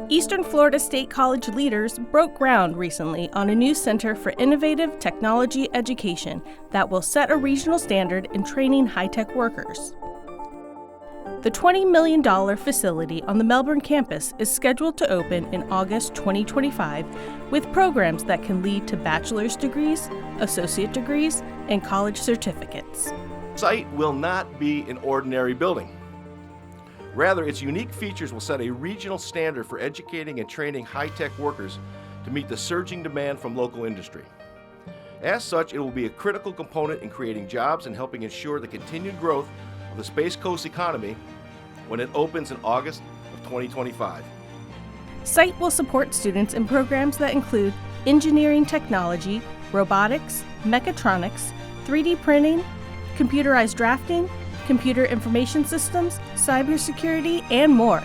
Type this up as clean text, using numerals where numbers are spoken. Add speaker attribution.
Speaker 1: Eastern Florida State College leaders broke ground recently on a new center for innovative technology education that will set a regional standard in training high-tech workers. The $20 million facility on the Melbourne Campus is scheduled to open in August 2025 with programs that can lead to bachelor's degrees, associate degrees, and college certificates.
Speaker 2: CITE will not be an ordinary building. Rather, its unique features will set a regional standard for educating and training high-tech workers to meet the surging demand from local industry. As such, it will be a critical component in creating jobs and helping ensure the continued growth of the Space Coast economy when it opens in August of 2025.
Speaker 1: CITE will support students in programs that include engineering technology, robotics, mechatronics, 3D printing, computerized drafting, computer information systems, cybersecurity, and more.